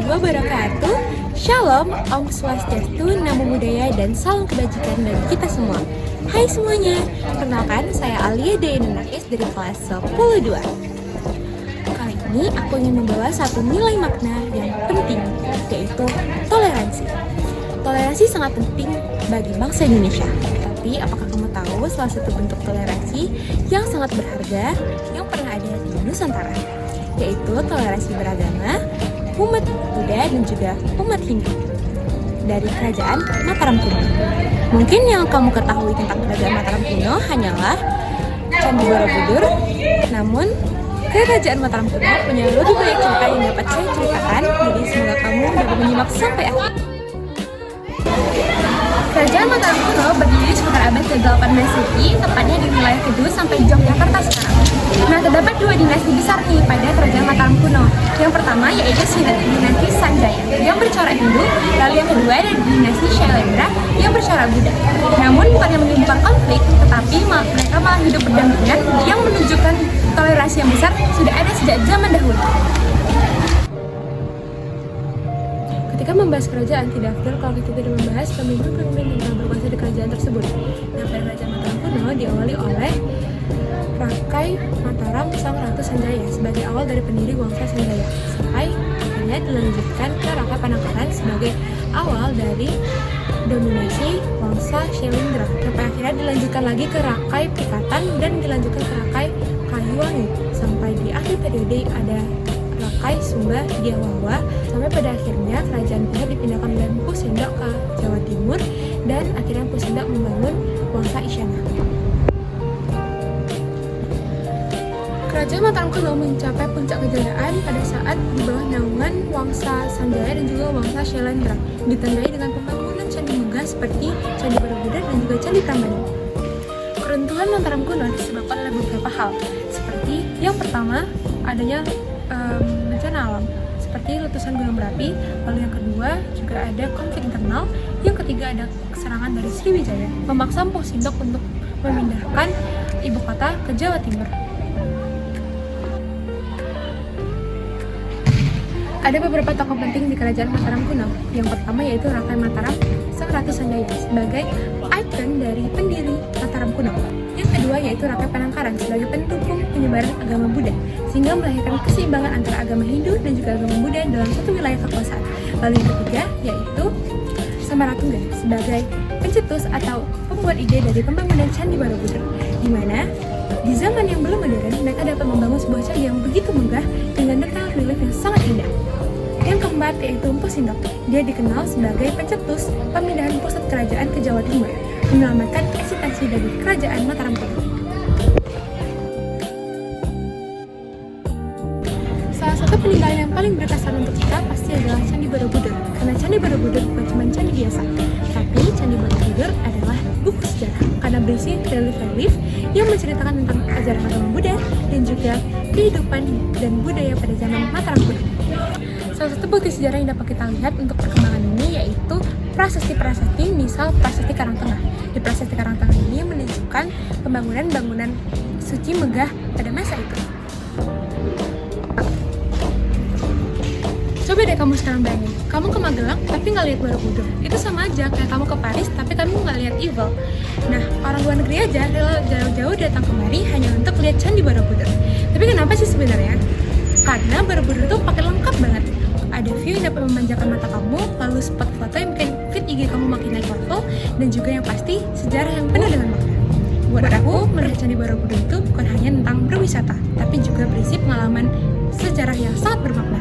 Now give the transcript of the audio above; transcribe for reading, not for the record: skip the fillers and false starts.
wabarakatuh. Shalom, Om Swastiastu, Namo Buddhaya, dan salam kebajikan bagi kita semua. Hai semuanya, perkenalkan saya Alia Deyenunakis dari kelas 10-2. Kali ini aku ingin membawa satu nilai makna yang penting, yaitu toleransi. Toleransi sangat penting bagi bangsa Indonesia. Tapi apakah kamu tahu salah satu bentuk toleransi yang sangat berharga yang pernah ada di Nusantara? Yaitu toleransi beragama, umat Buddha dan juga umat Hindu dari kerajaan Mataram kuno. Mungkin yang kamu ketahui tentang kerajaan Mataram kuno hanyalah Candi Borobudur, namun kerajaan Mataram kuno punya lebih banyak cerita yang dapat saya ceritakan, jadi semoga kamu dapat menyimak sampai akhir. Kerajaan Mataram kuno berdiri sekitar abad ke-18 Masehi, tepatnya di wilayah Kedua sampai Yogyakarta sekarang. Nah, terdapat dua dinasti besar nih pada kerajaan Mataram kuno. Yang pertama yaitu dinasti Sanjaya yang bercorak Hindu, lalu yang kedua ada dinasti Shailendra yang bercorak Buddha. Namun bukan yang menimbulkan konflik, tetapi mereka malah hidup berdampingan yang menunjukkan toleransi yang besar sudah ada sejak zaman dahulu. Ketika membahas kerajaan, tidak afdol kalau kita tidak membahas pemimpin-pemimpin yang telah berkuasa di kerajaan tersebut. Nah, pada kerajaan Mataram kuno diawali oleh Rakai Mataram Sang Ratu Sanjaya sebagai awal dari pendiri Wangsa Sanjaya, sampai akhirnya dilanjutkan ke Rakai Panangkaran sebagai awal dari dominasi Wangsa Shailendra, sampai akhirnya dilanjutkan lagi ke Rakai Pikatan dan dilanjutkan ke Rakai Kayuwangi, sampai di akhir periode ada Rakai Sumba Diawawa, sampai pada akhirnya kerajaan kuno dipindahkan oleh Empu Sendok ke Jawa Timur dan akhirnya Empu Sendok membangun Wangsa Isyana. Kerajaan Mataram kuno mencapai puncak kejayaan pada saat di bawah naungan Wangsa Sanjaya dan juga Wangsa Shailendra, ditandai dengan pembangunan candi megah seperti Candi Borobudur dan juga Candi Prambanan. Keruntuhan Mataram kuno disebabkan oleh beberapa hal, seperti yang pertama adanya bencana alam seperti letusan gunung berapi, lalu yang kedua juga ada konflik internal, yang ketiga ada serangan dari Sriwijaya memaksa Empu Sindok untuk memindahkan ibu kota ke Jawa Timur. Ada beberapa tokoh penting di kerajaan Mataram kuno. Yang pertama yaitu Rakai Mataram Sang Ratu Sanjaya sebagai ikon dari pendiri Mataram kuno. Yang kedua yaitu Rakai Panangkaran sebagai pendukung penyebaran agama Buddha, sehingga melahirkan keseimbangan antara agama Hindu dan juga agama Buddha dalam satu wilayah kekuasaan. Lalu yang ketiga yaitu Samaratungga sebagai pencetus atau pembuat ide dari pembangunan Candi Borobudur, di mana di zaman yang belum modern mereka dapat membangun sebuah candi yang begitu megah dengan detail relief yang sangat indah. Yang keempat yaitu Empu Sindok. Dia dikenal sebagai pencetus pemindahan pusat kerajaan ke Jawa Timur, menyelamatkan eksistensi dari kerajaan Mataram kuno. Salah satu peninggalan yang paling berkesan untuk kita pasti adalah Candi Borobudur, karena Candi Borobudur bukan cuma candi biasa, tapi Candi Borobudur adalah buku sejarah karena berisi relief-relief yang menceritakan tentang ajaran agama Buddha dan juga kehidupan dan budaya pada zaman Mataram kuno. Salah satu bukti sejarah yang dapat kita lihat untuk perkembangan ini yaitu prasasti-prasasti, misal Prasasti Karangtengah. Di Prasasti Karangtengah ini menunjukkan pembangunan bangunan suci megah pada masa itu. Coba deh kamu sekarang bayangin, kamu ke Magelang tapi nggak lihat Borobudur. Itu sama aja kayak kamu ke Paris tapi kamu nggak lihat Eiffel. Nah, orang luar negeri aja rela jauh-jauh datang kemari hanya untuk lihat Candi Borobudur. Tapi kenapa sih sebenarnya? Karena Borobudur itu pakai lengkap banget. Ada view yang dapat memanjakan mata kamu, lalu spot foto yang bikin feed IG kamu makin naik level, dan juga yang pasti sejarah yang penuh dengan makna. Buat aku, melihat Candi Borobudur itu bukan hanya tentang berwisata, tapi juga berisi pengalaman sejarah yang sangat bermakna.